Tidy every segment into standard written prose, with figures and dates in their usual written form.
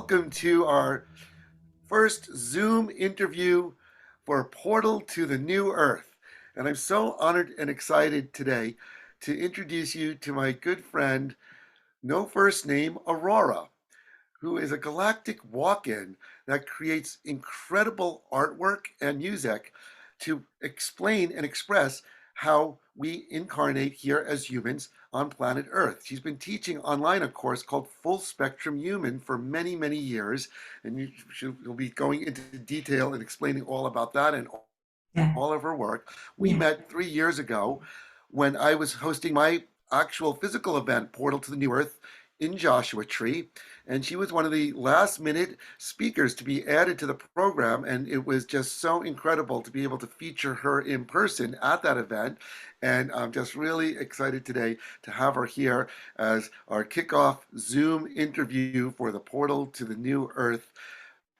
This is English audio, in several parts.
welcome to our first Zoom interview for Portal to the New Earth. And I'm so honored and excited today to introduce you to my good friend, no first name, Aurora, who is a galactic walk-in that creates incredible artwork and music to explain and express how we incarnate here as humans on planet Earth. She's been teaching online a course called Full Spectrum Human for many, many years, and you'll be going into detail and explaining all about that and Yeah, all of her work. We yeah. met 3 years ago when I was hosting my actual physical event, Portal to the New Earth, in Joshua Tree. And she was one of the last minute speakers to be added to the program. And it was just so incredible to be able to feature her in person at that event. And I'm just really excited today to have her here as our kickoff Zoom interview for the Portal to the New Earth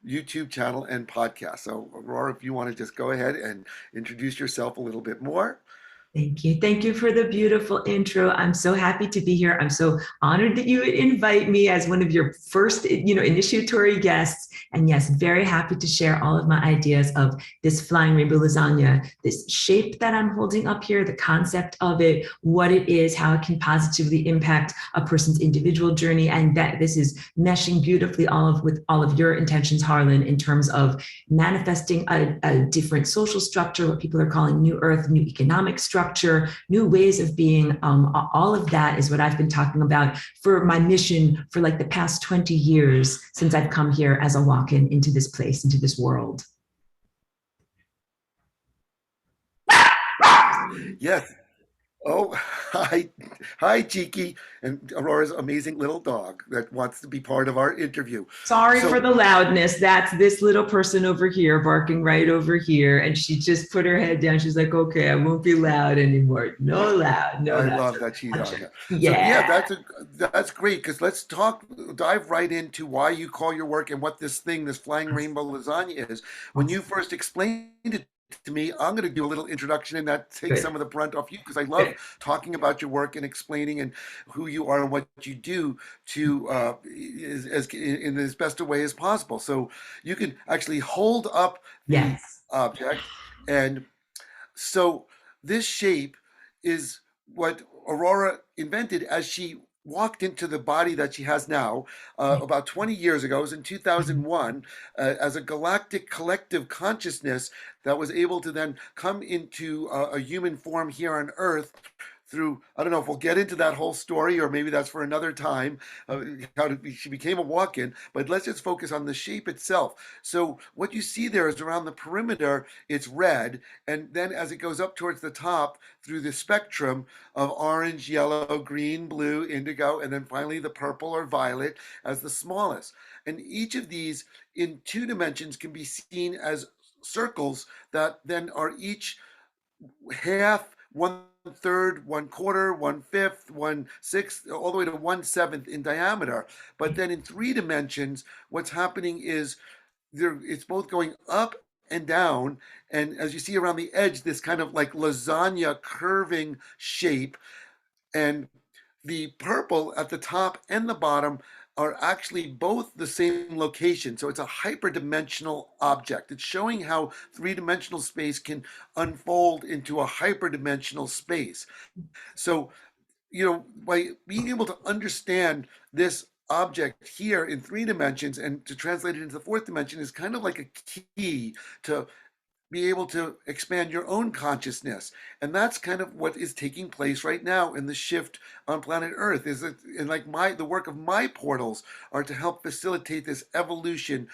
YouTube channel and podcast. So, Aurora, if you want to just go ahead and introduce yourself a little bit more. Thank you. Thank you for the beautiful intro. I'm so happy to be here. I'm so honored that you invite me as one of your first, initiatory guests. And yes, very happy to share all of my ideas of this flying rainbow lasagna, this shape that I'm holding up here, the concept of it, what it is, how it can positively impact a person's individual journey, and that this is meshing beautifully with all of your intentions, Harlan, in terms of manifesting a different social structure, what people are calling new earth, new economic structure, new ways of being. All of that is what I've been talking about for my mission for like the past 20 years since I've come here as a walk-in into this place, into this world. Yes. Oh, hi, Cheeky, and Aurora's amazing little dog that wants to be part of our interview. Sorry for So, the loudness. That's this little person over here barking right over here. And she just put her head down. She's like, okay, I won't be loud anymore. No loud, no I loud. love So that she's I'm on sure. here. So yeah, Yeah. that's great because let's dive right into why you call your work and what this thing, this flying rainbow lasagna is. When you Awesome. first explained it to me, I'm going to do a little introduction and that takes Good. some of the brunt off you because I love Good. talking about your work and explaining and who you are and what you do to as in as best a way as possible. So you can actually hold up the Yes. object and so this shape is what Aurora invented as she walked into the body that she has now about 20 years ago. It was in 2001 as a galactic collective consciousness that was able to then come into a human form here on Earth through, I don't know if we'll get into that whole story or maybe that's for another time, she became a walk-in, but let's just focus on the shape itself. So what you see there is around the perimeter, it's red, and then as it goes up towards the top through the spectrum of orange, yellow, green, blue, indigo, and then finally the purple or violet as the smallest. And each of these in 2 dimensions can be seen as circles that then are each half, 1/3, 1/4, 1/5, 1/6, all the way to 1/7 in diameter. But then in 3 dimensions, what's happening is it's both going up and down. And as you see around the edge, this kind of like lasagna curving shape. And the purple at the top and the bottom are actually both the same location. So it's a hyperdimensional object. It's showing how 3 dimensional space can unfold into a hyperdimensional space. So, by being able to understand this object here in 3 dimensions and to translate it into the fourth dimension is kind of like a key to be able to expand your own consciousness. And that's kind of what is taking place right now in the shift on planet Earth. Is that, and like the work of my portals are to help facilitate this evolution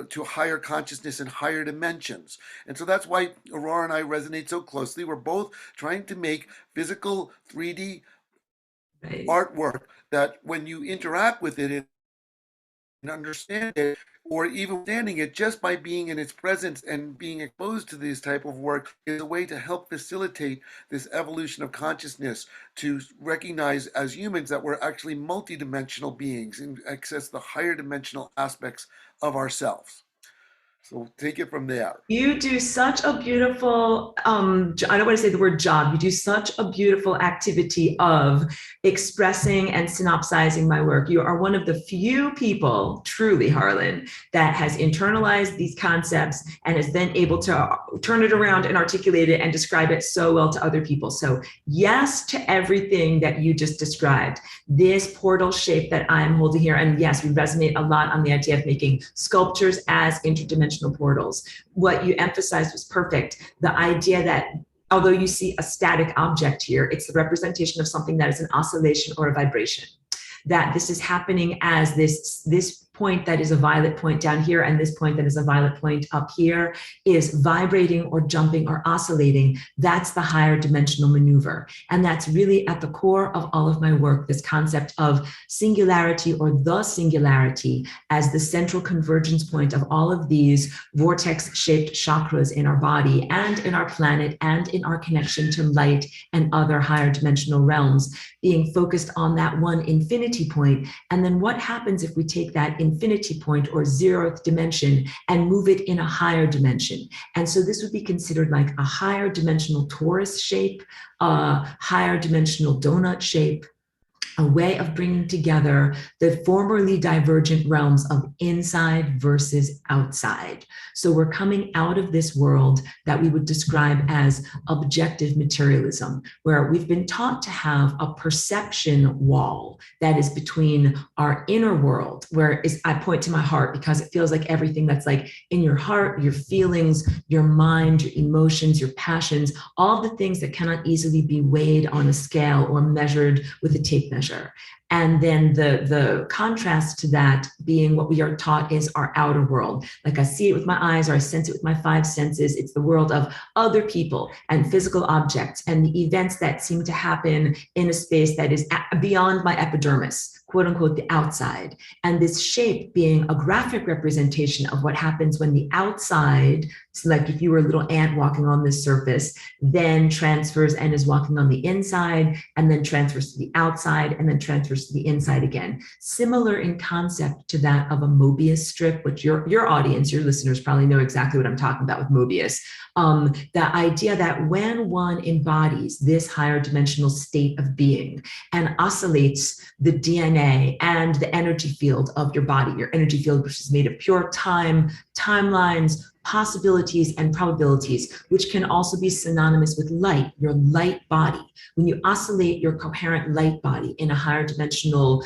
to higher consciousness and higher dimensions. And so that's why Aurora and I resonate so closely. We're both trying to make physical 3D Right. artwork that when you interact with it and understand it, or even understanding it just by being in its presence and being exposed to this type of work is a way to help facilitate this evolution of consciousness to recognize as humans that we're actually multidimensional beings and access the higher dimensional aspects of ourselves. So take it from there. You do such a beautiful, I don't want to say the word job, you do such a beautiful activity of expressing and synopsizing my work. You are one of the few people, truly, Harlan, that has internalized these concepts and is then able to turn it around and articulate it and describe it so well to other people. So yes to everything that you just described. This portal shape that I'm holding here, and yes, we resonate a lot on the idea of making sculptures as interdimensional portals. What you emphasized was perfect. The idea that although you see a static object here, it's the representation of something that is an oscillation or a vibration. That this is happening as this point that is a violet point down here and this point that is a violet point up here is vibrating or jumping or oscillating. That's the higher dimensional maneuver. And that's really at the core of all of my work, this concept of singularity or the singularity as the central convergence point of all of these vortex-shaped chakras in our body and in our planet and in our connection to light and other higher dimensional realms, being focused on that one infinity point. And then what happens if we take that infinity point or 0th dimension and move it in a higher dimension? And so this would be considered like a higher dimensional torus shape, a higher dimensional donut shape, a way of bringing together the formerly divergent realms of inside versus outside. So we're coming out of this world that we would describe as objective materialism, where we've been taught to have a perception wall that is between our inner world, where I point to my heart because it feels like everything that's like in your heart, your feelings, your mind, your emotions, your passions, all the things that cannot easily be weighed on a scale or measured with a tape measure. And then the contrast to that being what we are taught is our outer world. Like I see it with my eyes or I sense it with my 5 senses. It's the world of other people and physical objects and the events that seem to happen in a space that is beyond my epidermis, quote unquote, the outside. And this shape being a graphic representation of what happens when the outside, so like if you were a little ant walking on this surface, then transfers and is walking on the inside, and then transfers to the outside, and then transfers to the inside again. Similar in concept to that of a Mobius strip, which your audience, your listeners probably know exactly what I'm talking about with Mobius. The idea that when one embodies this higher dimensional state of being and oscillates the DNA and the energy field of your body, your energy field, which is made of pure time, timelines, possibilities, and probabilities, which can also be synonymous with light, your light body. When you oscillate your coherent light body in a higher dimensional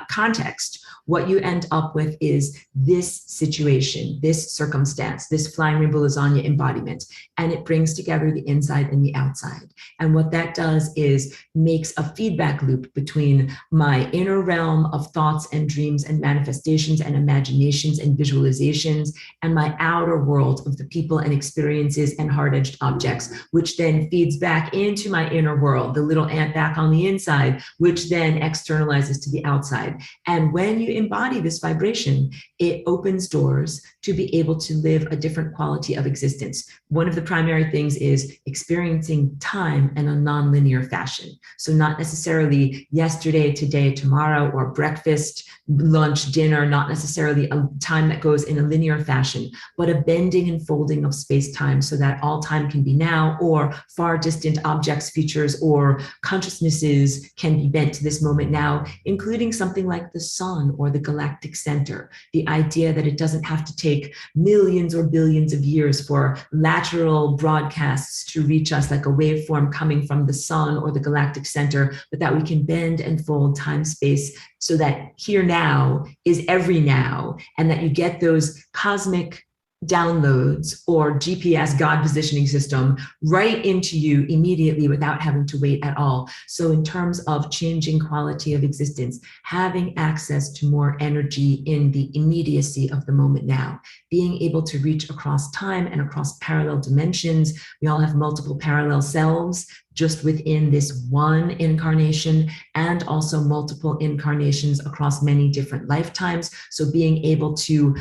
context, what you end up with is this situation, this circumstance, this flying rainbow lasagna embodiment, and it brings together the inside and the outside. And what that does is makes a feedback loop between my inner realm of thoughts and dreams and manifestations and imaginations and visualizations and my outer world of the people and experiences and hard-edged objects, which then feeds back into my inner world, the little ant back on the inside, which then externalizes to the outside. And when you embody this vibration, it opens doors to be able to live a different quality of existence. One of the primary things is experiencing time in a non-linear fashion. So not necessarily yesterday, today, tomorrow, or breakfast, lunch, dinner, not necessarily a time that goes in a linear fashion, but a bending and folding of space-time so that all time can be now, or far distant objects, features, or consciousnesses can be bent to this moment now, including something like the sun or the galactic center. The idea that it doesn't have to take millions or billions of years for lateral broadcasts to reach us like a waveform coming from the sun or the galactic center, but that we can bend and fold time space so that here now is every now, and that you get those cosmic downloads or GPS God positioning system right into you immediately without having to wait at all. So in terms of changing quality of existence, having access to more energy in the immediacy of the moment now, being able to reach across time and across parallel dimensions. We all have multiple parallel selves, just within this one incarnation and also multiple incarnations across many different lifetimes. So being able to,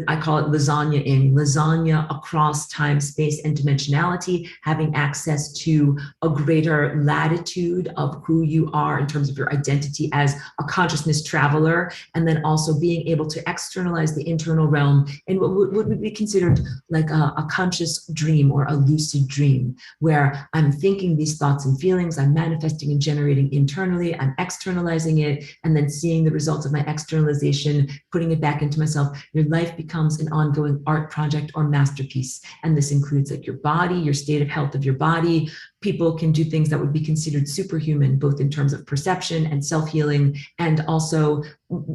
I call it lasagna-ing, lasagna across time, space, and dimensionality, having access to a greater latitude of who you are in terms of your identity as a consciousness traveler, and then also being able to externalize the internal realm in what would be considered like a conscious dream or a lucid dream, where I'm thinking these thoughts and feelings, I'm manifesting and generating internally, I'm externalizing it, and then seeing the results of my externalization, putting it back into myself. Your life becomes an ongoing art project or masterpiece. And this includes like your body, your state of health of your body. People can do things that would be considered superhuman, both in terms of perception and self-healing, and also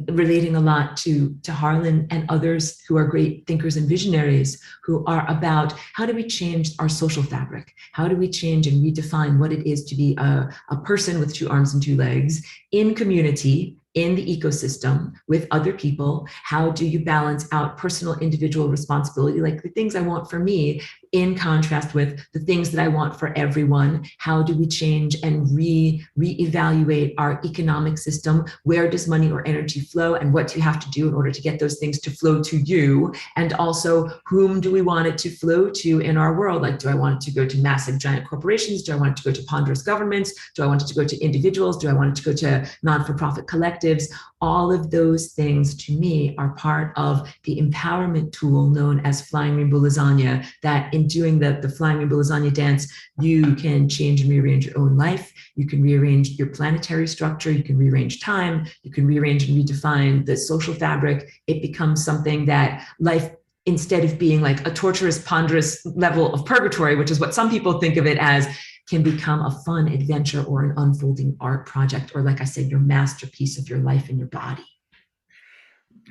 relating a lot to Harlan and others who are great thinkers and visionaries, who are about how do we change our social fabric? How do we change and redefine what it is to be a person with two arms and two legs in community, in the ecosystem with other people? How do you balance out personal individual responsibility, like the things I want for me, in contrast with the things that I want for everyone? How do we change and reevaluate our economic system? Where does money or energy flow, and what do you have to do in order to get those things to flow to you? And also, whom do we want it to flow to in our world? Like, do I want it to go to massive giant corporations? Do I want it to go to ponderous governments? Do I want it to go to individuals? Do I want it to go to non-for-profit collectives? All of those things, to me, are part of the empowerment tool known as Flying Rainbow Lasagna, that in doing the Flying Rainbow Lasagna dance, you can change and rearrange your own life. You can rearrange your planetary structure. You can rearrange time. You can rearrange and redefine the social fabric. It becomes something that life, instead of being like a torturous, ponderous level of purgatory, which is what some people think of it as, can become a fun adventure or an unfolding art project, or like I said, your masterpiece of your life and your body.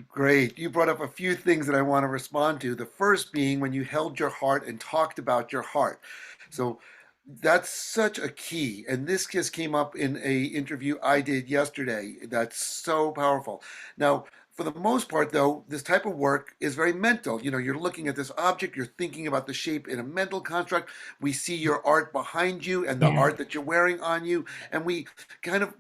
Great. You brought up a few things that I want to respond to. The first being when you held your heart and talked about your heart. So that's such a key. And this just came up in a interview I did yesterday. That's so powerful. Now, for the most part, though, this type of work is very mental. You know, you're looking at this object, you're thinking about the shape in a mental construct. We see your art behind you and the Yeah. art that you're wearing on you, and we kind of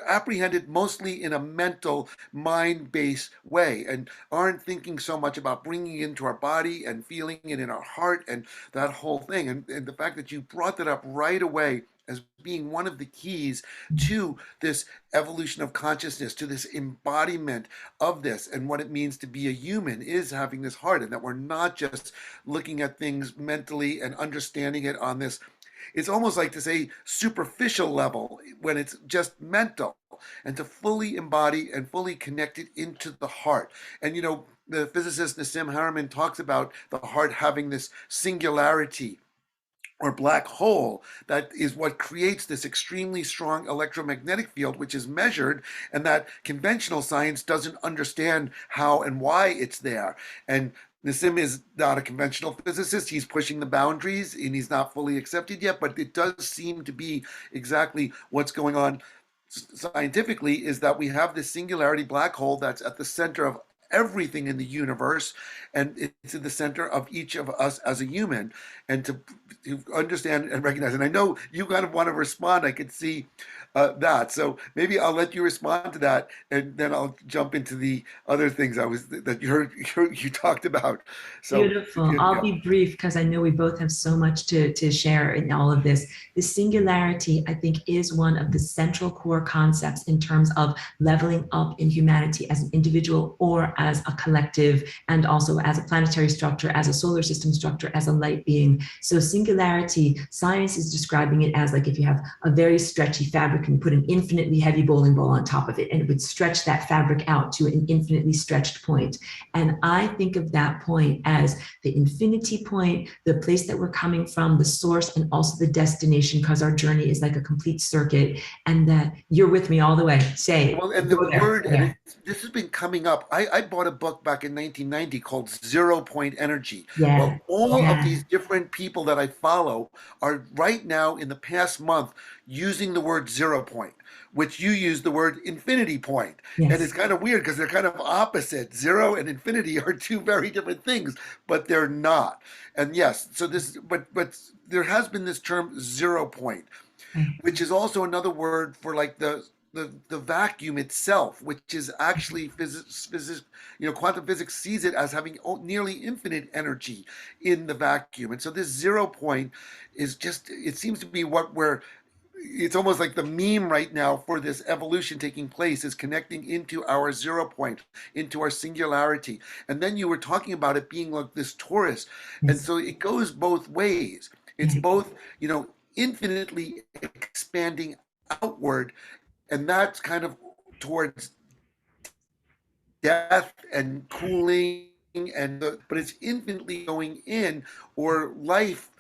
apprehended mostly in a mental, mind-based way, and aren't thinking so much about bringing it into our body and feeling it in our heart and that whole thing. And the fact that you brought that up right away as being one of the keys to this evolution of consciousness, to this embodiment of this, and what it means to be a human is having this heart, and that we're not just looking at things mentally and understanding it on this, it's almost like to say superficial level, when it's just mental, and to fully embody and fully connect it into the heart. And you know, the physicist Nassim Haramein talks about the heart having this singularity or black hole that is what creates this extremely strong electromagnetic field, which is measured, and that conventional science doesn't understand how and why it's there. And Nassim is not a conventional physicist. He's pushing the boundaries and he's not fully accepted yet, but it does seem to be exactly what's going on scientifically, is that we have this singularity black hole that's at the center of everything in the universe, and it's in the center of each of us as a human. And to understand and recognize, and I know you kind of want to respond, I could see that, so maybe I'll let you respond to that, and then I'll jump into the other things I was that you talked about. So Beautiful. I'll yeah. be brief because I know we both have so much to share in all of this. The singularity, I think, is one of the central core concepts in terms of leveling up in humanity as an individual or as a collective, and also as a planetary structure, as a solar system structure, as a light being. So singularity, science is describing it as like if you have a very stretchy fabric and you put an infinitely heavy bowling ball on top of it, and it would stretch that fabric out to an infinitely stretched point. And I think of that point as the infinity point, the place that we're coming from, the source, and also the destination, because our journey is like a complete circuit, and that you're with me all the way. Say, Well, and the go there. word, and Yeah. this has been coming up. I bought a book back in 1990 called Zero Point Energy. Yeah. Well, all of Yeah. these different people that I follow are right now in the past month using the word zero point, which you use the word infinity point. And it's Yes. kind of weird because they're kind of opposite. Zero and infinity are two very different things, but they're not. And yes, so this, but there has been this term zero point. Right. which is also another word for like the vacuum itself, which is actually quantum physics sees it as having nearly infinite energy in the vacuum. And so this 0 point is just, it seems to be what we're, it's almost like the meme right now for this evolution taking place is connecting into our 0 point, into our singularity. And then you were talking about it being like this torus. And Yes. so it goes both ways. It's Yes. both, infinitely expanding outward, and that's kind of towards death and cooling, but it's infinitely going in, or life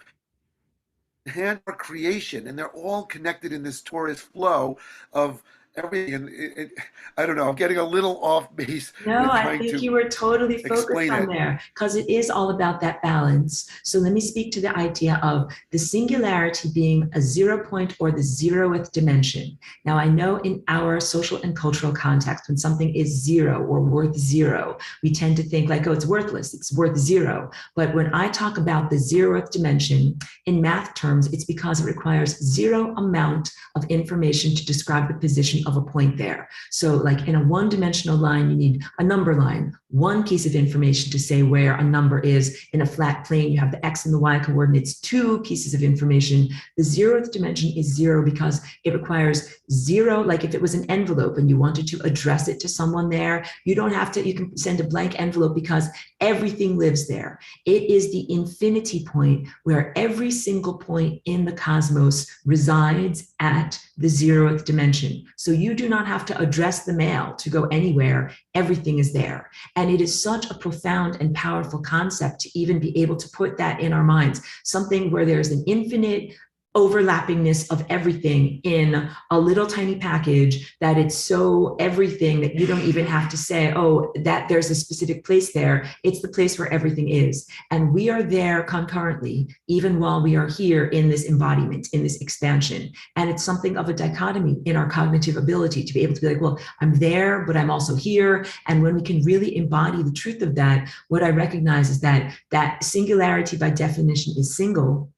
and our creation, and they're all connected in this torus flow of everything. And I don't know, I'm getting a little off base No, with I trying think to you were totally focused explain on it. there because it is all about that balance. So let me speak to the idea of the singularity being a 0 point or the zeroth dimension. Now, I know in our social and cultural context, when something is zero or worth zero, we tend to think like, oh, it's worthless, it's worth zero. But when I talk about the zeroth dimension in math terms, it's because it requires zero amount of information to describe the position of a point there. So, like in a one-dimensional line, you need a number line, one piece of information to say where a number is. In a flat plane, you have the x and the y coordinates, two pieces of information. The zeroth dimension is zero because it requires zero. Like if it was an envelope and you wanted to address it to someone there, you don't have to, you can send a blank envelope because everything lives there. It is the infinity point where every single point in the cosmos resides at the zeroth dimension. So you do not have to address the mail to go anywhere. Everything is there. And it is such a profound and powerful concept to even be able to put that in our minds, something where there's an infinite overlappingness of everything in a little tiny package that it's so everything that you don't even have to say, oh, that there's a specific place there. It's the place where everything is. And we are there concurrently, even while we are here in this embodiment, in this expansion. And it's something of a dichotomy in our cognitive ability to be able to be like, well, I'm there, but I'm also here. And when we can really embody the truth of that, what I recognize is that that singularity by definition is single.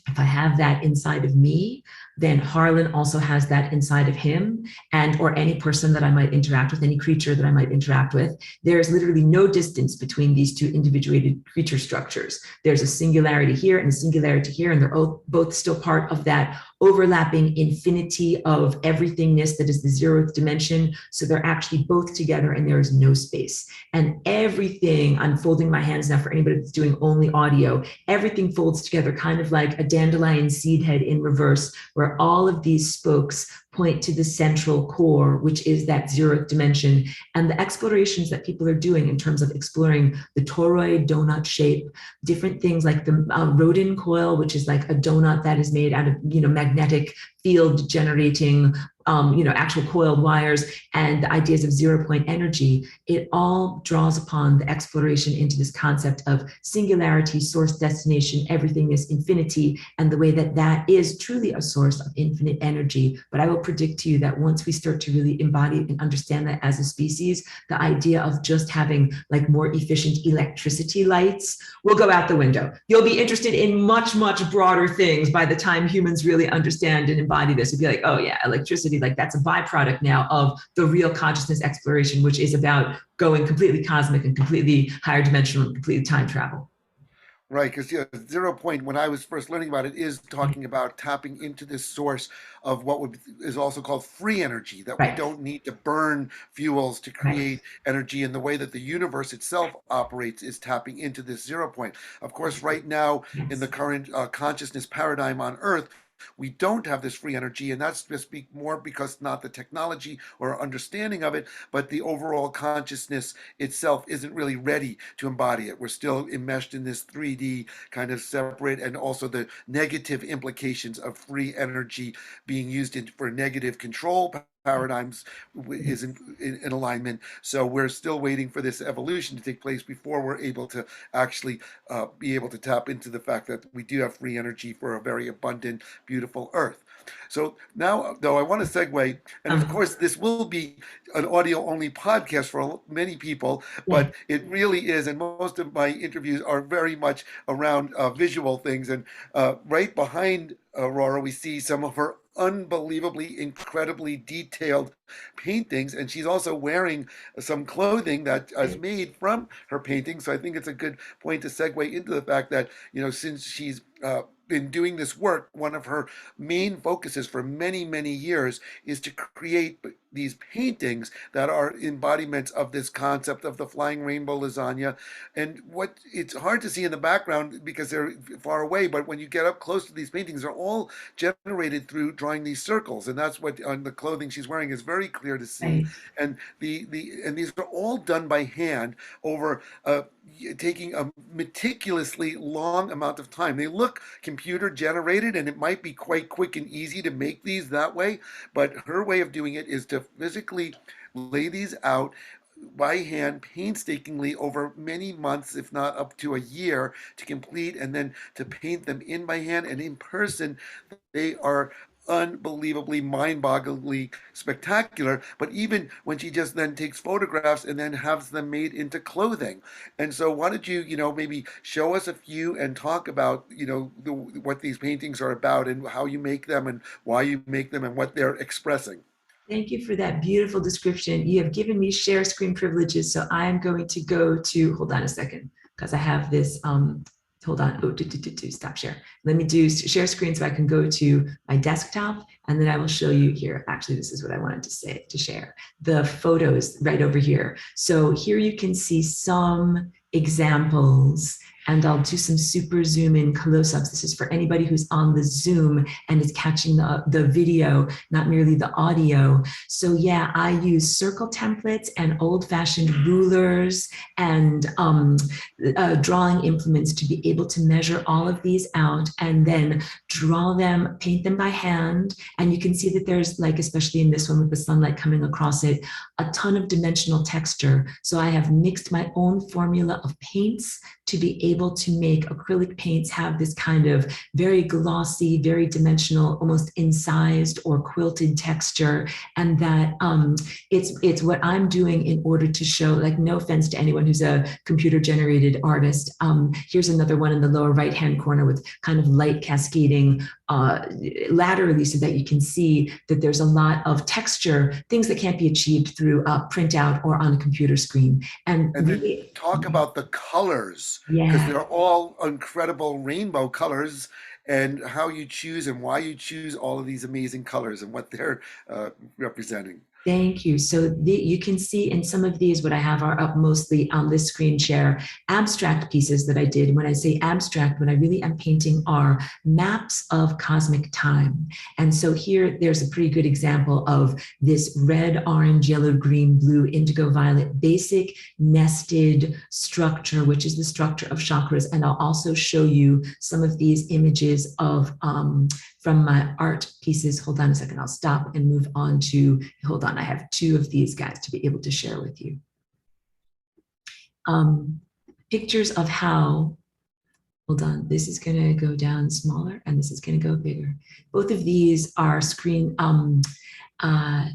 If I have that inside of me, then Harlan also has that inside of him, and or any person that I might interact with, any creature that I might interact with. There's literally no distance between these two individuated creature structures. There's a singularity here and a singularity here, and they're both still part of that overlapping infinity of everythingness that is the zeroth dimension. So they're actually both together and there is no space. And everything, I'm folding my hands now for anybody that's doing only audio, everything folds together kind of like a dandelion seed head in reverse, where all of these spokes point to the central core, which is that zeroth dimension. And the explorations that people are doing in terms of exploring the toroid donut shape, different things like the Rodin coil, which is like a donut that is made out of, magnetic field generating, actual coiled wires, and the ideas of 0 point energy, it all draws upon the exploration into this concept of singularity, source, destination, everything is infinity, and the way that that is truly a source of infinite energy. But I will predict to you that once we start to really embody and understand that as a species, the idea of just having like more efficient electricity lights will go out the window. You'll be interested in much, much broader things by the time humans really understand and embody this. You'll be like, oh yeah, electricity, like that's a byproduct now of the real consciousness exploration, which is about going completely cosmic and completely higher dimensional and completely time travel. Right, because 0 point, when I was first learning about it, is talking about tapping into this source of is also called free energy, that we Right, don't need to burn fuels to right. create energy, and the way that the universe itself operates is tapping into this 0 point. Of course, right now in the Yes. current consciousness paradigm on Earth, we don't have this free energy, and that's just more because not the technology or understanding of it, but the overall consciousness itself isn't really ready to embody it. We're still enmeshed in this 3D kind of separate, and also the negative implications of free energy being used for negative control paradigms is in alignment. So we're still waiting for this evolution to take place before we're able to actually be able to tap into the fact that we do have free energy for a very abundant, beautiful Earth. So now, though, I want to segue, and of Um, course, this will be an audio only podcast for many people, yeah. but it really is, and most of my interviews are very much around visual things. And right behind Aurora, we see some of her unbelievably, incredibly detailed paintings, and she's also wearing some clothing that is made from her paintings. So I think it's a good point to segue into the fact that, since she's been doing this work, one of her main focuses for many, many years is to create these paintings that are embodiments of this concept of the flying rainbow lasagna. And what it's hard to see in the background because they're far away, but when you get up close to these paintings, they're all generated through drawing these circles, and that's what on the clothing she's wearing is very clear to see. Right. And and these are all done by hand over taking a meticulously long amount of time. They look computer generated, and it might be quite quick and easy to make these that way, but her way of doing it is to physically lay these out by hand painstakingly over many months, if not up to a year, to complete, and then to paint them in by hand and in person. They are unbelievably mind-bogglingly spectacular. But even when she just then takes photographs and then has them made into clothing. And so why don't you, maybe show us a few and talk about, what these paintings are about and how you make them and why you make them and what they're expressing. Thank you for that beautiful description. You have given me share screen privileges, so I'm going to go to, hold on a second, because I have this, hold on, stop share. Let me do share screen so I can go to my desktop, and then I will show you here. Actually, this is what I wanted to share. The photos right over here. So here you can see some examples, and I'll do some super zoom in close-ups. This is for anybody who's on the Zoom and is catching the video, not merely the audio. So yeah, I use circle templates and old-fashioned rulers and drawing implements to be able to measure all of these out and then draw them, paint them by hand. And you can see that there's, like, especially in this one with the sunlight coming across it, a ton of dimensional texture. So I have mixed my own formula of paints to be able to make acrylic paints have this kind of very glossy, very dimensional, almost incised or quilted texture. And that it's what I'm doing in order to show, like, no offense to anyone who's a computer generated artist. Here's another one in the lower right-hand corner with kind of light cascading laterally so that you can see that there's a lot of texture, things that can't be achieved through a printout or on a computer screen. And then talk about the colors, because they're all incredible rainbow colors, and how you choose and why you choose all of these amazing colors and what they're representing. Thank you. So you can see in some of these, what I have are up mostly on this screen share, abstract pieces that I did. When I say abstract, what I really am painting are maps of cosmic time. And so here, there's a pretty good example of this red, orange, yellow, green, blue, indigo, violet, basic nested structure, which is the structure of chakras. And I'll also show you some of these images of from my art pieces. Hold on a second, I'll stop and move on to, hold on, I have two of these guys to be able to share with you. Pictures of how, hold on, this is gonna go down smaller and this is gonna go bigger. Both of these are screen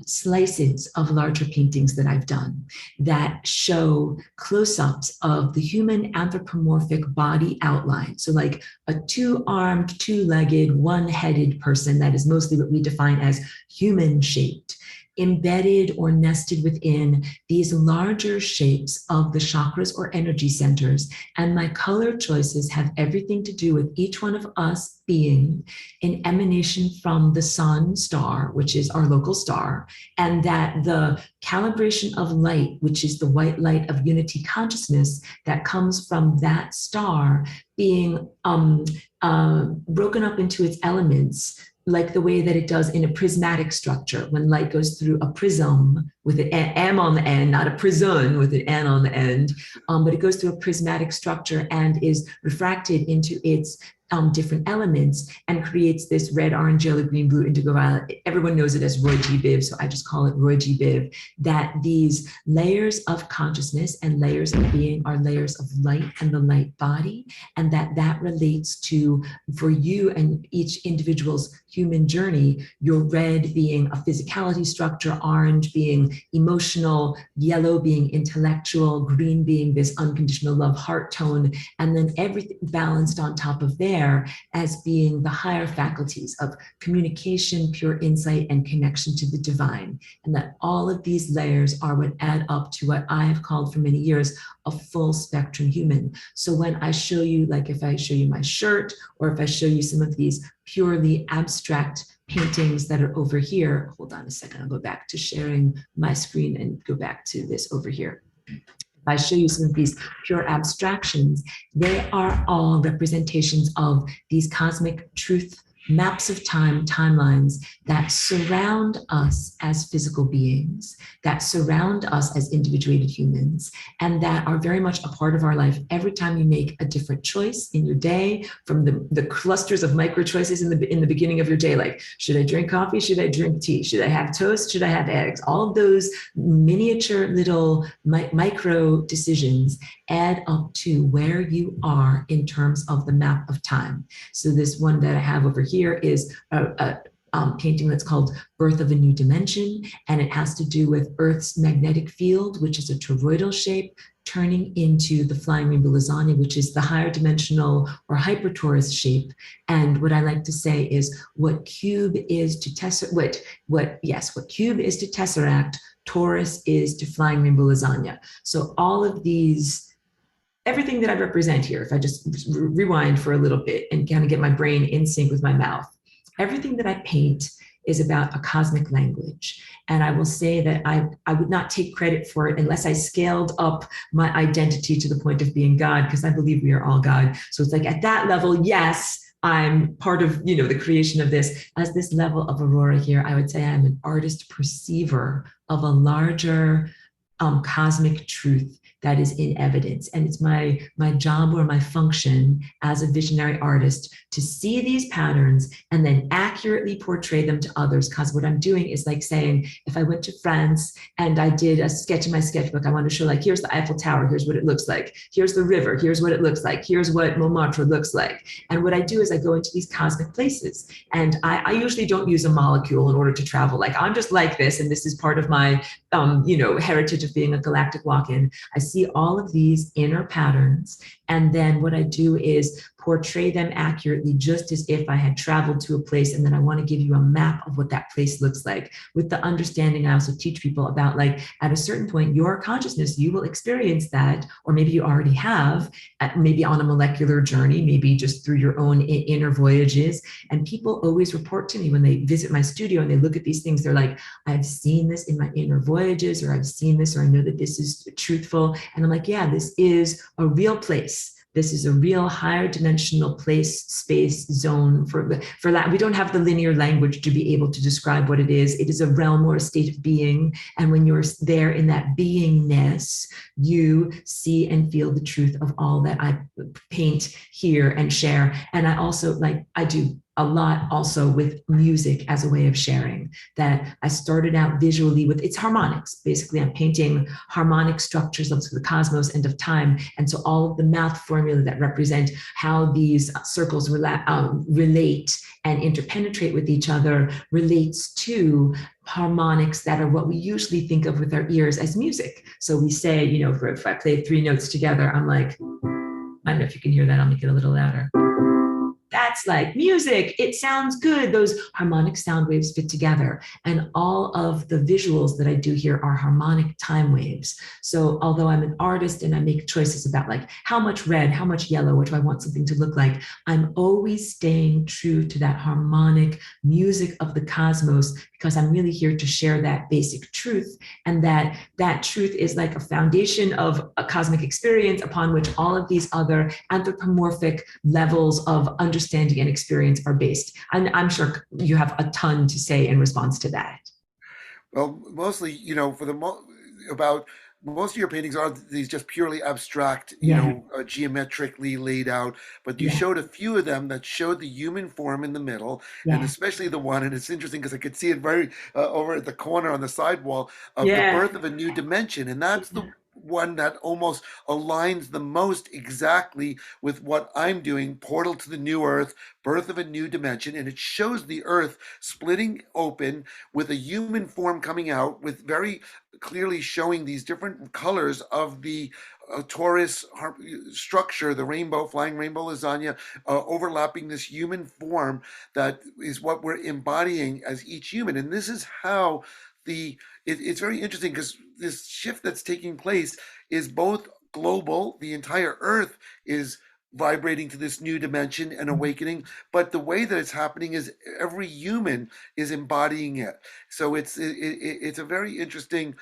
slices of larger paintings that I've done that show close-ups of the human anthropomorphic body outline. So like a two-armed, two-legged, one-headed person that is mostly what we define as human-shaped, embedded or nested within these larger shapes of the chakras or energy centers. And my color choices have everything to do with each one of us being an emanation from the sun star, which is our local star, and that the calibration of light, which is the white light of unity consciousness that comes from that star, being broken up into its elements, like the way that it does in a prismatic structure when light goes through a prism with an M on the end, not a prison with an N on the end, but it goes through a prismatic structure and is refracted into its different elements and creates this red, orange, yellow, green, blue, indigo, violet. Everyone knows it as Roy G. Biv, so I just call it Roy G. Biv, that these layers of consciousness and layers of being are layers of light and the light body, and that relates to, for you and each individual's human journey, your red being a physicality structure, orange being emotional, yellow being intellectual, green being this unconditional love heart tone, and then everything balanced on top of there share as being the higher faculties of communication, pure insight, and connection to the divine. And that all of these layers are what add up to what I have called for many years a full spectrum human. So when I show you, like if I show you my shirt, or if I show you some of these purely abstract paintings that are over here, hold on a second, I'll go back to sharing my screen and go back to this over here. If I show you some of these pure abstractions, they are all representations of these cosmic truth maps of time, timelines that surround us as physical beings, that surround us as individuated humans, and that are very much a part of our life every time you make a different choice in your day, from the clusters of micro choices in the beginning of your day, like should I drink coffee, should I drink tea, should I have toast, should I have eggs, all of those miniature little micro decisions add up to where you are in terms of the map of time. So this one that I have over here is a painting that's called Birth of a New Dimension, and it has to do with Earth's magnetic field, which is a toroidal shape, turning into the flying rainbow Lasagne, which is the higher dimensional or hypertorus shape. And what I like to say is what cube is to what cube is to tesseract, Taurus is to flying rainbow Lasagne. So all of these, everything that I represent here, if I just rewind for a little bit and kind of get my brain in sync with my mouth, everything that I paint is about a cosmic language. And I will say that I would not take credit for it unless I scaled up my identity to the point of being God, because I believe we are all God. So it's like at that level, yes, I'm part of, the creation of this. As this level of Aurora here, I would say I'm an artist perceiver of a larger cosmic truth that is in evidence. And it's my job or my function as a visionary artist to see these patterns and then accurately portray them to others. Because what I'm doing is like saying, if I went to France and I did a sketch in my sketchbook, I want to show like, here's the Eiffel Tower, here's what it looks like. Here's the river, here's what it looks like. Here's what Montmartre looks like. And what I do is I go into these cosmic places. And I usually don't use a molecule in order to travel. Like I'm just like this, and this is part of my heritage of being a galactic walk-in. I see all of these inner patterns, and then what I do is portray them accurately, just as if I had traveled to a place, and then I want to give you a map of what that place looks like, with the understanding I also teach people about, like, at a certain point, your consciousness, you will experience that, or maybe you already have, maybe on a molecular journey, maybe just through your own inner voyages. And people always report to me when they visit my studio and they look at these things, they're like, I've seen this in my inner voyages, or I've seen this, or I know that this is truthful. And I'm like, yeah, this is a real place. This is a real higher dimensional place, space, zone. For that, we don't have the linear language to be able to describe what it is. It is a realm or a state of being. And when you're there in that beingness, you see and feel the truth of all that I paint here and share. And I also, I do a lot also with music as a way of sharing, that I started out visually with its harmonics. Basically, I'm painting harmonic structures of the cosmos and of time. And so all of the math formula that represent how these circles relate and interpenetrate with each other relates to harmonics that are what we usually think of with our ears as music. So we say, if I play 3 notes together, I'm like, I don't know if you can hear that, I'll make it a little louder. That's like music. It sounds good. Those harmonic sound waves fit together. And all of the visuals that I do here are harmonic time waves. So although I'm an artist and I make choices about like how much red, how much yellow, what do I want something to look like, I'm always staying true to that harmonic music of the cosmos, because I'm really here to share that basic truth. And that truth is like a foundation of a cosmic experience upon which all of these other anthropomorphic levels of understanding and experience are based. And I'm sure you have a ton to say in response to that. Well, mostly, about most of your paintings are these just purely abstract, Yeah, geometrically laid out, but you yeah, showed a few of them that showed the human form in the middle, and yeah, especially the one, and it's interesting because I could see it very over at the corner on the sidewall of the yeah. birth of a new dimension, and that's the one that almost aligns the most exactly with what I'm doing, Portal to the New Earth, Birth of a New Dimension. And it shows the Earth splitting open with a human form coming out, with very clearly showing these different colors of the torus structure, the rainbow, flying rainbow lasagna, overlapping this human form that is what we're embodying as each human. And this is how it's very interesting, because this shift that's taking place is both global. The entire Earth is vibrating to this new dimension and awakening, but the way that it's happening is every human is embodying it. So it's a very interesting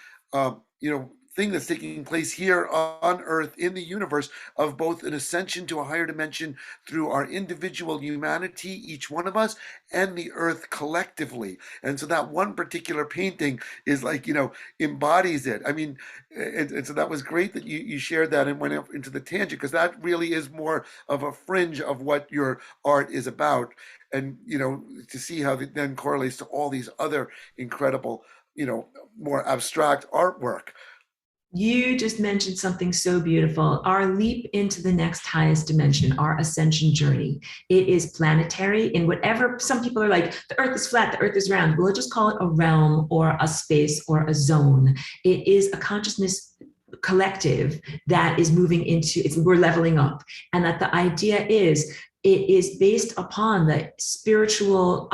thing that's taking place here on Earth, in the universe, of both an ascension to a higher dimension through our individual humanity, each one of us, and the Earth collectively. And so that one particular painting is like, embodies it. I mean, and so that was great that you shared that and went into the tangent, because that really is more of a fringe of what your art is about. And, to see how it then correlates to all these other incredible, more abstract artwork. You just mentioned something so beautiful. Our leap into the next highest dimension, our ascension journey. It is planetary in whatever, some people are like, the earth is flat, the earth is round. We'll just call it a realm or a space or a zone. It is a consciousness collective that is moving into, we're leveling up. And that the idea is, it is based upon the spiritual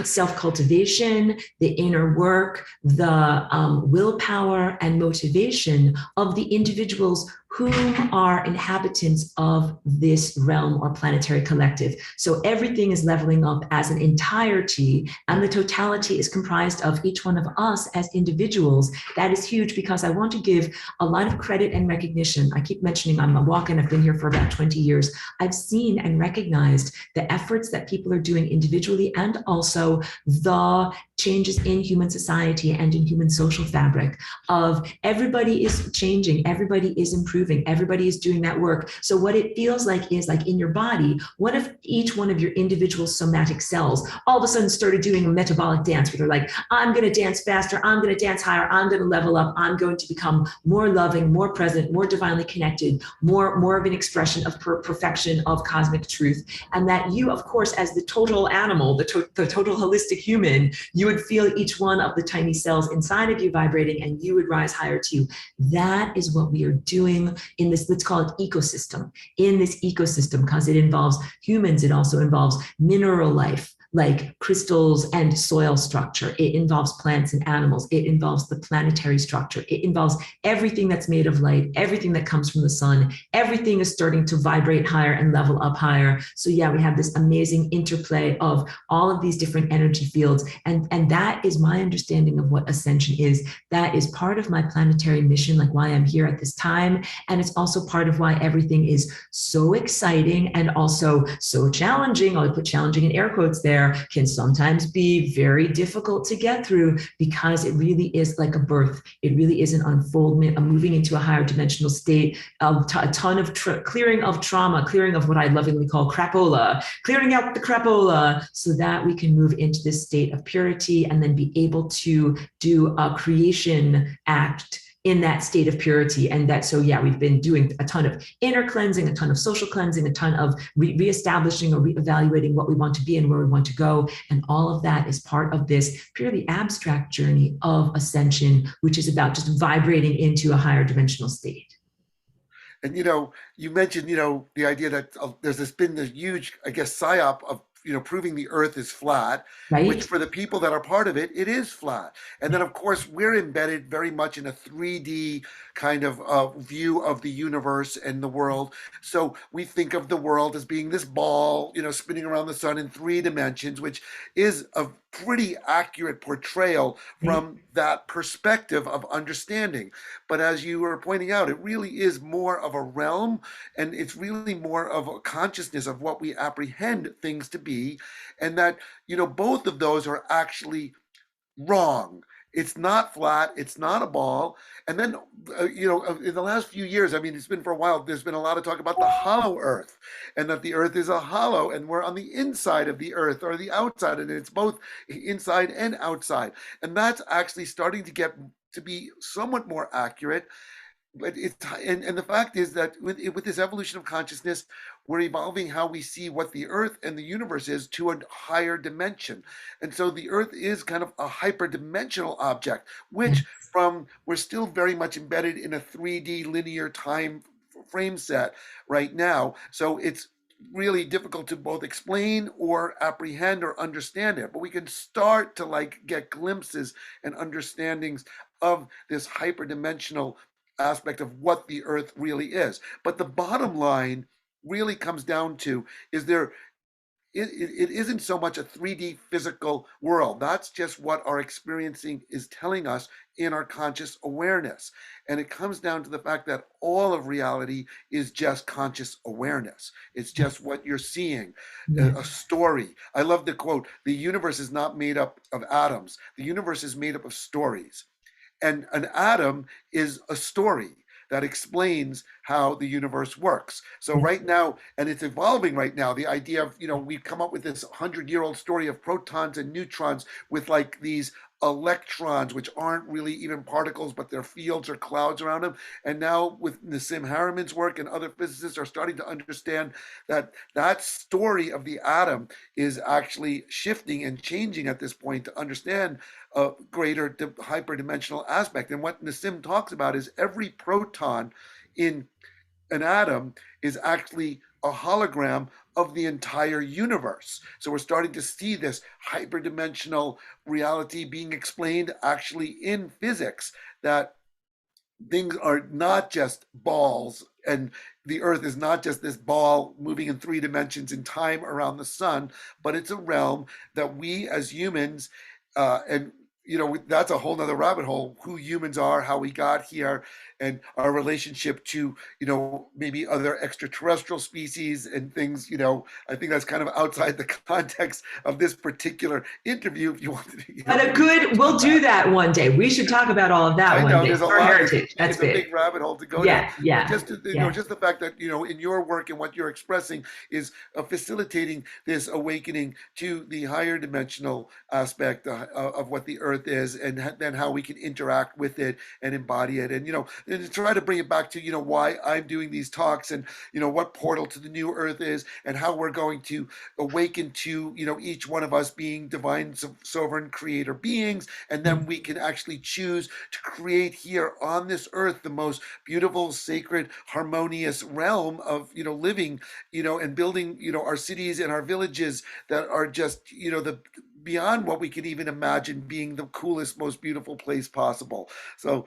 self-cultivation, the inner work, the willpower and motivation of the individuals who are inhabitants of this realm or planetary collective. So everything is leveling up as an entirety, and the totality is comprised of each one of us as individuals. That is huge, because I want to give a lot of credit and recognition. I keep mentioning I'm a Walkin. I've been here for about 20 years. I've seen and recognized the efforts that people are doing individually, and also the changes in human society and in human social fabric of everybody is changing, everybody is improving, everybody is doing that work. So what it feels like is, like in your body, what if each one of your individual somatic cells all of a sudden started doing a metabolic dance where they're like, I'm going to dance faster, I'm going to dance higher, I'm going to level up, I'm going to become more loving, more present, more divinely connected, more of an expression of perfection, of cosmic truth. And that you, of course, as the total animal, the total holistic human, you would feel each one of the tiny cells inside of you vibrating, and you would rise higher too. That is what we are doing in this, let's call it ecosystem. In this ecosystem, because it involves humans, it also involves mineral life, like crystals and soil structure. It involves plants and animals. It involves the planetary structure. It involves everything that's made of light, everything that comes from the sun. Everything is starting to vibrate higher and level up higher. So yeah, we have this amazing interplay of all of these different energy fields. And that is my understanding of what ascension is. That is part of my planetary mission, like why I'm here at this time. And it's also part of why everything is so exciting and also so challenging. I'll put challenging in air quotes there. Can sometimes be very difficult to get through, because it really is like a birth. It really is an unfoldment, a moving into a higher dimensional state, a ton of clearing of trauma, clearing of what I lovingly call crapola, clearing out the crapola, so that we can move into this state of purity and then be able to do a creation act in that state of purity. And that, so yeah, we've been doing a ton of inner cleansing, a ton of social cleansing, a ton of reestablishing or reevaluating what we want to be and where we want to go. And all of that is part of this purely abstract journey of ascension, which is about just vibrating into a higher dimensional state. And you mentioned the idea that there's been this huge, I guess, psyop of proving the Earth is flat, which Right? for the people that are part of it, it is flat. And then, of course, we're embedded very much in a 3D kind of view of the universe and the world. So we think of the world as being this ball, spinning around the sun in 3 dimensions, which is a pretty accurate portrayal Right? from that perspective of understanding. But as you were pointing out, it really is more of a realm, and it's really more of a consciousness of what we apprehend things to be, and that both of those are actually wrong. It's not flat, it's not a ball. And then in the last few years, I mean, it's been for a while, there's been a lot of talk about the hollow Earth, and that the Earth is a hollow and we're on the inside of the Earth or the outside, and it's both inside and outside. And that's actually starting to get to be somewhat more accurate. but and the fact is that with this evolution of consciousness, we're evolving how we see what the earth and the universe is to a higher dimension. And so the earth is kind of a hyperdimensional object, which Yes. from we're still very much embedded in a 3D linear time frame set right now. So it's really difficult to both explain or apprehend or understand it, but we can start to like get glimpses and understandings of this hyperdimensional aspect of what the earth really is. But the bottom line really comes down to is there it isn't so much a 3D physical world. That's just what our experiencing is telling us in our conscious awareness. And it comes down to the fact that all of reality is just conscious awareness. It's just what you're seeing, a Yes. story. I love the quote: the universe is not made up of atoms, the universe is made up of stories. And an atom is a story that explains how the universe works. So Yes. right now, and it's evolving right now, the idea of, we've come up with this 100-year-old story of protons and neutrons with like these electrons, which aren't really even particles, but they're fields or clouds around them. And now with Nassim Harameyn's work and other physicists are starting to understand that that story of the atom is actually shifting and changing at this point to understand a greater hyperdimensional aspect. And what Nassim talks about is every proton in an atom is actually a hologram of the entire universe. So we're starting to see this hyperdimensional reality being explained actually in physics, that things are not just balls and the earth is not just this ball moving in 3 dimensions in time around the sun, but it's a realm that we as humans and that's a whole nother rabbit hole, who humans are, how we got here, and our relationship to maybe other extraterrestrial species and things. I think that's kind of outside the context of this particular interview. If you wanted to But a maybe good, touch we'll on do that. that one day. We should talk about all of that I one know day. there's a Our lot. heritage. That's It's a big. big rabbit hole to go down. Yeah, But yeah, just yeah. just the fact that in your work and what you're expressing is facilitating this awakening to the higher dimensional aspect of what the Earth is, and then how we can interact with it and embody it, and and to try to bring it back to why I'm doing these talks, and what portal to the new Earth is, and how we're going to awaken to each one of us being divine sovereign creator beings, and then we can actually choose to create here on this earth the most beautiful, sacred, harmonious realm of living, and building our cities and our villages that are just the beyond what we could even imagine being the coolest, most beautiful place possible. So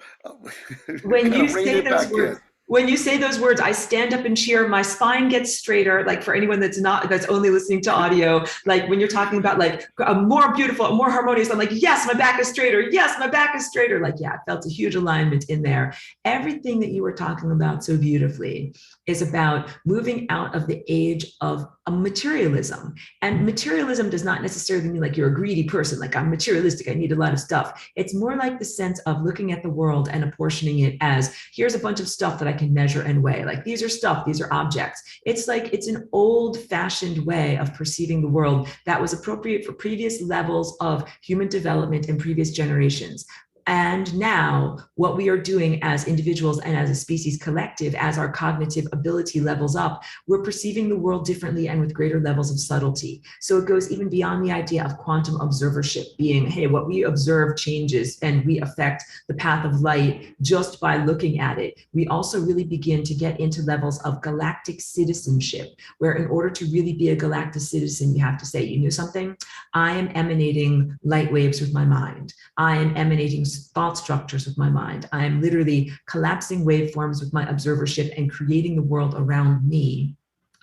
When kind you of rein say it those back in. words, when you say those words, I stand up and cheer. My spine gets straighter. Like for anyone that's only listening to audio, like when you're talking about like a more beautiful, more harmonious, I'm like, yes, my back is straighter. Yes, my back is straighter. Like, yeah, I felt a huge alignment in there. Everything that you were talking about so beautifully is about moving out of the age of a materialism. And materialism does not necessarily mean like you're a greedy person, like I'm materialistic, I need a lot of stuff. It's more like the sense of looking at the world and apportioning it as here's a bunch of stuff that I can measure and weigh. Like these are stuff, these are objects. It's like it's an old-fashioned way of perceiving the world that was appropriate for previous levels of human development in previous generations. And now, what we are doing as individuals and as a species collective, as our cognitive ability levels up, we're perceiving the world differently and with greater levels of subtlety. So it goes even beyond the idea of quantum observership being, hey, what we observe changes and we affect the path of light just by looking at it. We also really begin to get into levels of galactic citizenship, where in order to really be a galactic citizen, you have to say, you know something? I am emanating light waves with my mind. I am emanating thought structures with my mind. I am literally collapsing waveforms with my observership and creating the world around me.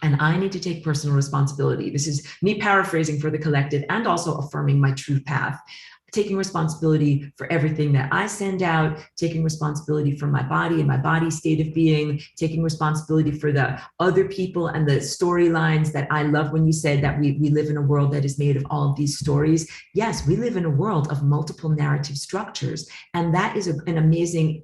And I need to take personal responsibility. This is me paraphrasing for the collective and also affirming my true path. Taking responsibility for everything that I send out, taking responsibility for my body and my body's state of being, taking responsibility for the other people and the storylines that I love when you said that we live in a world that is made of all of these stories. Yes, we live in a world of multiple narrative structures. And that is an amazing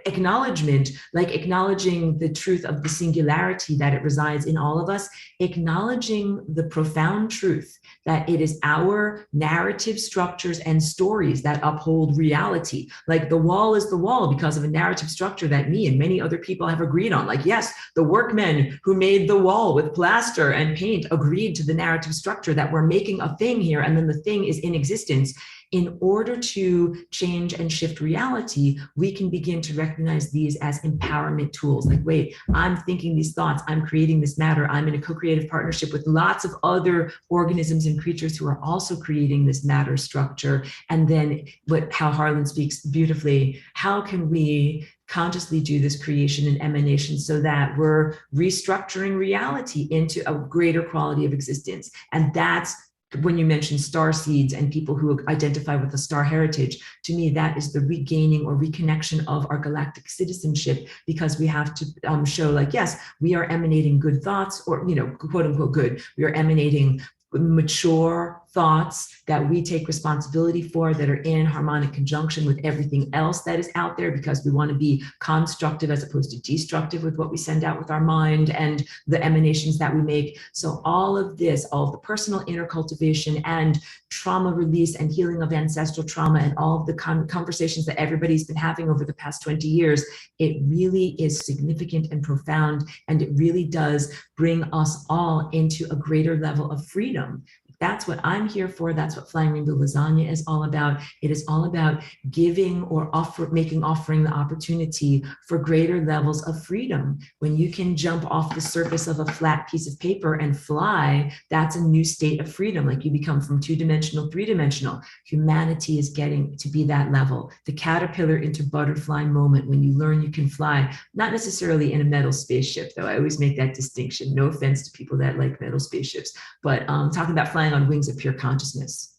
acknowledgement, like acknowledging the truth of the singularity that it resides in all of us, acknowledging the profound truth that it is our narrative structures and stories that uphold reality. Like the wall is the wall because of a narrative structure that me and many other people have agreed on. Like, yes, the workmen who made the wall with plaster and paint agreed to the narrative structure that we're making a thing here, and then the thing is in existence. In order to change and shift reality, we can begin to recognize these as empowerment tools. Like, wait, I'm thinking these thoughts, I'm creating this matter, I'm in a co-creative partnership with lots of other organisms and creatures who are also creating this matter structure. And then how Harlan speaks beautifully, how can we consciously do this creation and emanation so that we're restructuring reality into a greater quality of existence? And that's when you mention star seeds and people who identify with the star heritage, to me, that is the regaining or reconnection of our galactic citizenship, because we have to show like, yes, we are emanating good thoughts, or, quote unquote good. We are emanating mature thoughts that we take responsibility for, that are in harmonic conjunction with everything else that is out there, because we want to be constructive as opposed to destructive with what we send out with our mind and the emanations that we make. So all of this, all of the personal inner cultivation and trauma release and healing of ancestral trauma and all of the conversations that everybody's been having over the past 20 years, it really is significant and profound, and it really does bring us all into a greater level of freedom. That's what I'm here for. That's what Flying Rainbow Lasagna is all about. It is all about giving or offering the opportunity for greater levels of freedom. When you can jump off the surface of a flat piece of paper and fly, that's a new state of freedom. Like, you become from two-dimensional, three-dimensional. Humanity is getting to be that level. The caterpillar into butterfly moment, when you learn you can fly, not necessarily in a metal spaceship, though. I always make that distinction. No offense to people that like metal spaceships, but talking about flying on wings of pure consciousness.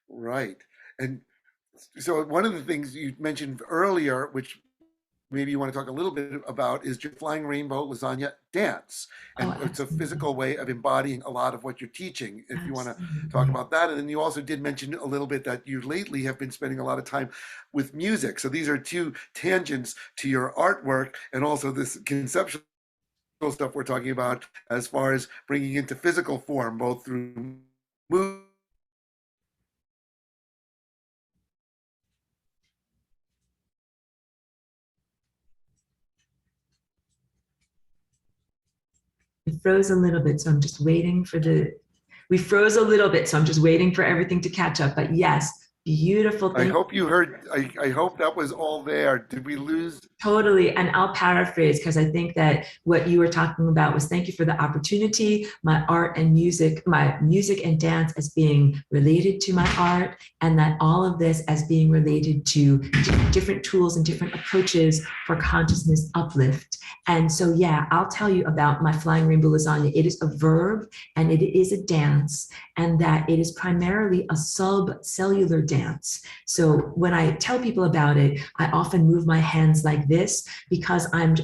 Right. And so one of the things you mentioned earlier, which maybe you want to talk a little bit about, is your Flying Rainbow Lasagna dance. And it's a physical way of embodying a lot of what you're teaching, if you want to talk about that. And then you also did mention a little bit that you lately have been spending a lot of time with music. So these are two tangents to your artwork, and also this conceptual stuff we're talking about as far as bringing into physical form, both through movement. It froze a little bit, so I'm just waiting for we froze a little bit, so I'm just waiting for everything to catch up. But yes, beautiful thing. I hope you heard, I hope that was all there. Did we lose? Totally. And I'll paraphrase, because I think that what you were talking about was, thank you for the opportunity, my art and music, my music and dance as being related to my art, and that all of this as being related to different tools and different approaches for consciousness uplift. And so, yeah, I'll tell you about my Flying Rainbow Lasagna. It is a verb and it is a dance, and that it is primarily a subcellular dance. So when I tell people about it, I often move my hands like this, because and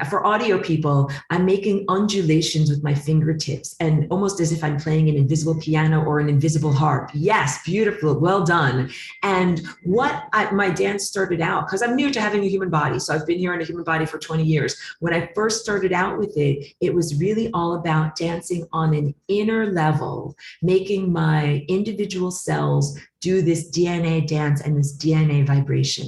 for audio people, I'm making undulations with my fingertips, and almost as if I'm playing an invisible piano or an invisible harp. Yes, beautiful, well done. And my dance started out, because I'm new to having a human body, so I've been here in a human body for 20 years. When I first started out with it, it was really all about dancing on an inner level, making my individual cells do this DNA dance and this DNA vibration.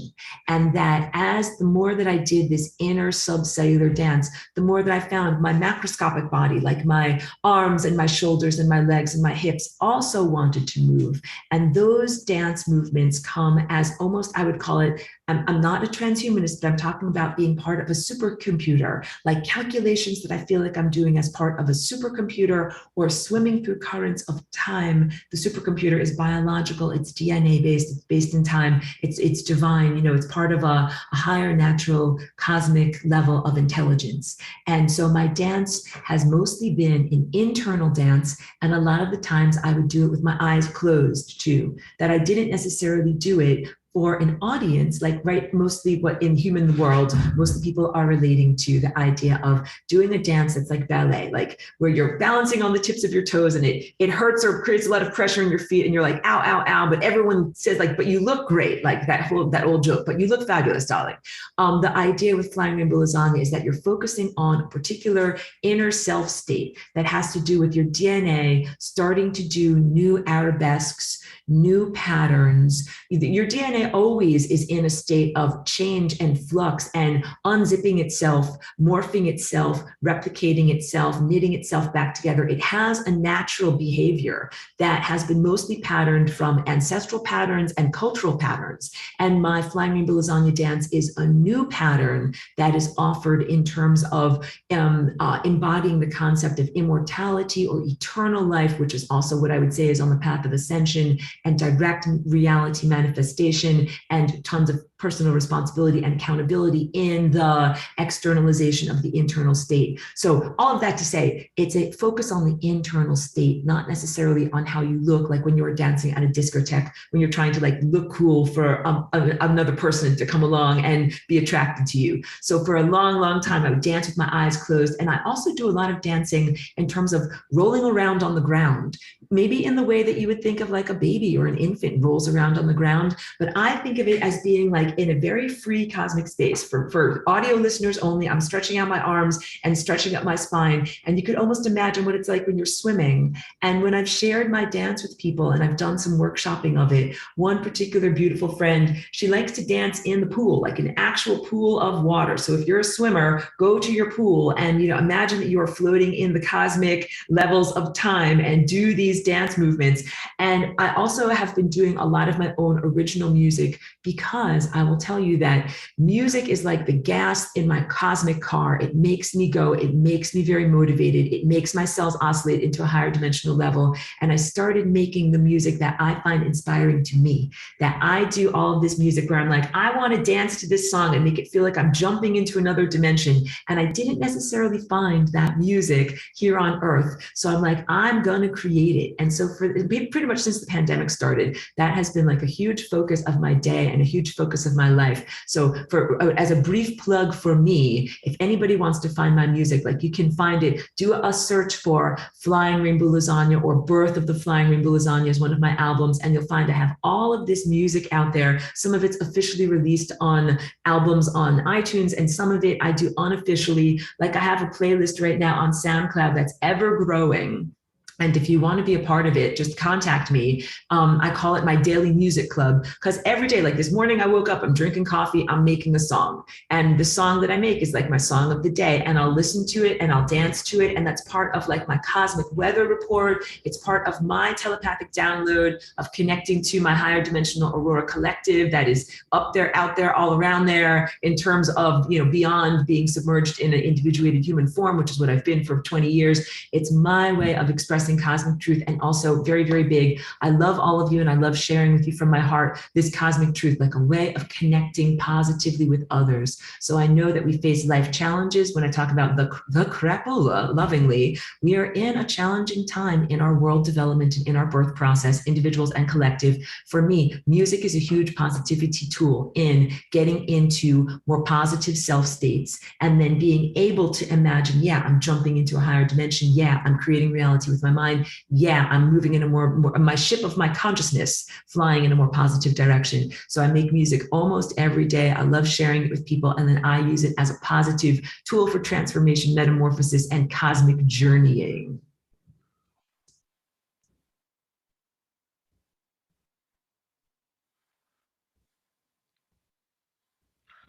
And that as the more that I did this inner subcellular dance, the more that I found my macroscopic body, like my arms and my shoulders and my legs and my hips, also wanted to move. And those dance movements come as almost, I would call it, I'm not a transhumanist, but I'm talking about being part of a supercomputer, like calculations that I feel like I'm doing as part of a supercomputer, or swimming through currents of time. The supercomputer is biological, it's DNA based, it's based in time, it's divine, it's part of a higher natural cosmic level of intelligence. And so my dance has mostly been an internal dance, and a lot of the times I would do it with my eyes closed too, that I didn't necessarily do it for an audience, like right, mostly what in human world, most people are relating to the idea of doing a dance that's like ballet, like where you're balancing on the tips of your toes and it hurts or creates a lot of pressure in your feet and you're like, ow, ow, ow. But everyone says like, but you look great, like that old joke, but you look fabulous, darling. The idea with Flying Rainbow Lasagna is that you're focusing on a particular inner self state that has to do with your DNA starting to do new arabesques, new patterns. Your DNA always is in a state of change and flux and unzipping itself, morphing itself, replicating itself, knitting itself back together. It has a natural behavior that has been mostly patterned from ancestral patterns and cultural patterns. And my Flying Rainbow Lasagna dance is a new pattern that is offered in terms of embodying the concept of immortality or eternal life, which is also what I would say is on the path of ascension and direct reality manifestation and tons of personal responsibility and accountability in the externalization of the internal state. So all of that to say, it's a focus on the internal state, not necessarily on how you look, like when you're dancing at a discotheque, when you're trying to like look cool for another person to come along and be attracted to you. So for a long, long time, I would dance with my eyes closed. And I also do a lot of dancing in terms of rolling around on the ground, maybe in the way that you would think of like a baby or an infant rolls around on the ground. But I think of it as being like in a very free cosmic space. For audio listeners only, I'm stretching out my arms and stretching up my spine. And you could almost imagine what it's like when you're swimming. And when I've shared my dance with people and I've done some workshopping of it, one particular beautiful friend, she likes to dance in the pool, like an actual pool of water. So if you're a swimmer, go to your pool and imagine that you are floating in the cosmic levels of time and do these dance movements. And I also have been doing a lot of my own original music because I will tell you that music is like the gas in my cosmic car. It makes me go, it makes me very motivated. It makes my cells oscillate into a higher dimensional level. And I started making the music that I find inspiring to me, that I do all of this music where I'm like, I want to dance to this song and make it feel like I'm jumping into another dimension. And I didn't necessarily find that music here on Earth. So I'm like, I'm going to create it. And so for pretty much since the pandemic started, that has been like a huge focus of my day and a huge focus of my life. So for as a brief plug for me, if anybody wants to find my music, like you can find it, do a search for Flying Rainbow Lasagna or Birth of the Flying Rainbow Lasagna is one of my albums. And you'll find I have all of this music out there. Some of it's officially released on albums on iTunes and some of it I do unofficially. Like I have a playlist right now on SoundCloud that's ever growing. And if you want to be a part of it, just contact me. I call it my daily music club because every day, like this morning, I woke up, I'm drinking coffee, I'm making a song. And the song that I make is like my song of the day. And I'll listen to it and I'll dance to it. And that's part of like my cosmic weather report. It's part of my telepathic download of connecting to my higher dimensional Aurora collective that is up there, out there, all around there in terms of, beyond being submerged in an individuated human form, which is what I've been for 20 years. It's my way of expressing cosmic truth. And also very, very big, I love all of you and I love sharing with you from my heart this cosmic truth, like a way of connecting positively with others. So I know that we face life challenges. When I talk about the crapola lovingly, we are in a challenging time in our world development and in our birth process, individuals and collective. For me, music is a huge positivity tool in getting into more positive self states and then being able to imagine, yeah, I'm jumping into a higher dimension. Yeah, I'm creating reality with my mind. Yeah, I'm moving in a more my ship of my consciousness flying in a more positive direction. So I make music almost every day. I love sharing it with people. And then I use it as a positive tool for transformation, metamorphosis, and cosmic journeying.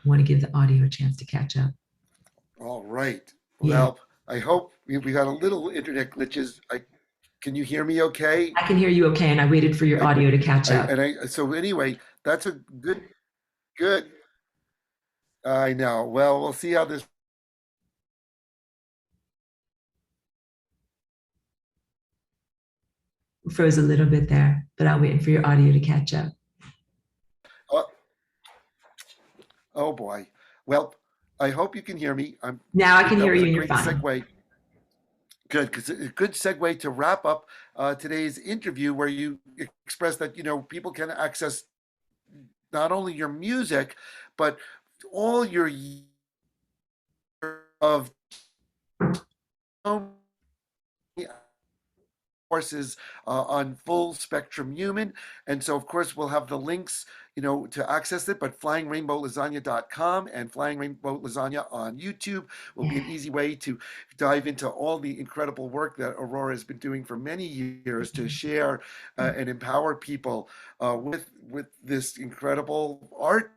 I want to give the audio a chance to catch up. All right. Yeah, Well, I hope we got a little internet glitches. Can you hear me okay? I can hear you okay. And I waited for your I, audio to catch up. so anyway, that's a good. I know. Well, we'll see how this. Froze a little bit there, but I'm waiting for your audio to catch up. Oh, oh boy. Well, I hope you can hear me. Now I can That hear was you a and you're great fine. segue. Good, because a good segue to wrap up today's interview, where you express that people can access not only your music, but all your of courses on full spectrum human. And so, of course, we'll have the links, to access it. But flyingrainbowlasagna.com and Flying Rainbow Lasagna on YouTube will be an Yeah. easy way to dive into all the incredible work that Aurora has been doing for many years to share and empower people with this incredible art.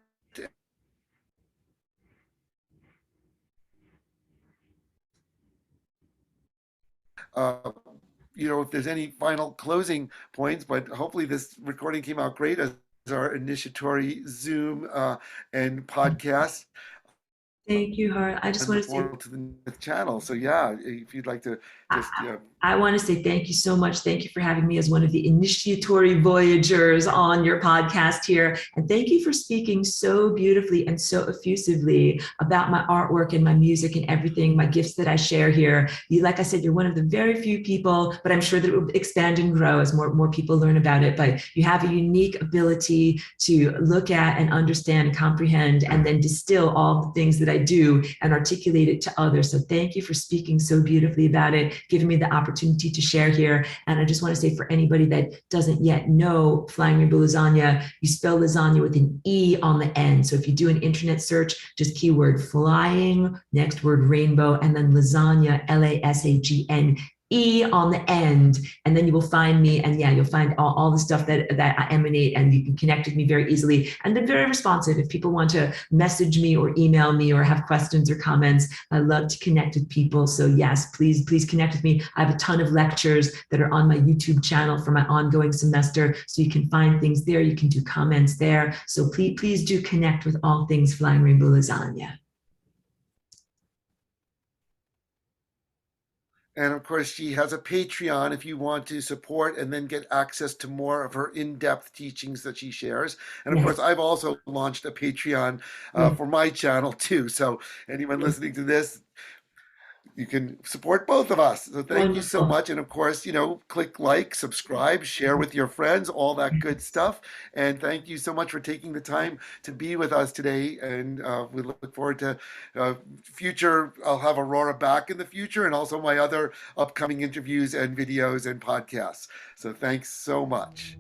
Uh, if there's any final closing points, but hopefully this recording came out great as our initiatory Zoom and podcast Thank you, Har. I just on the want to say portal to the channel. So yeah, if you'd like to I, just I want to say thank you so much. Thank you for having me as one of the initiatory voyagers on your podcast here. And thank you for speaking so beautifully and so effusively about my artwork and my music and everything, my gifts that I share here. You, like I said, you're one of the very few people, but I'm sure that it will expand and grow as more people learn about it. But you have a unique ability to look at and understand, comprehend, and then distill all the things that I do and articulate it to others. So thank you for speaking so beautifully about it, giving me the opportunity to share here. And I just want to say, for anybody that doesn't yet know Flying Rainbow Lasagna, you spell lasagna with an E on the end. So if you do an internet search, just keyword flying, next word rainbow, and then lasagna, Lasagn, on the end, and then you will find me. And yeah, you'll find all the stuff that I emanate, and you can connect with me very easily. And then very responsive. If people want to message me or email me or have questions or comments, I love to connect with people. So yes, please connect with me. I have a ton of lectures that are on my YouTube channel for my ongoing semester. So you can find things there. You can do comments there. So please do connect with all things Flying Rainbow Lasagna. and of course, she has a Patreon if you want to support and then get access to more of her in-depth teachings that she shares. And of Yes, course, I've also launched a Patreon yes, for my channel too. So anyone yes. listening to this, you can support both of us. So thank you so Wonderful. much. And of course, click like, subscribe, share with your friends, all that good stuff. And thank you so much for taking the time to be with us today. And we look forward to future. I'll have Aurora back in the future and also my other upcoming interviews and videos and podcasts. So thanks so much.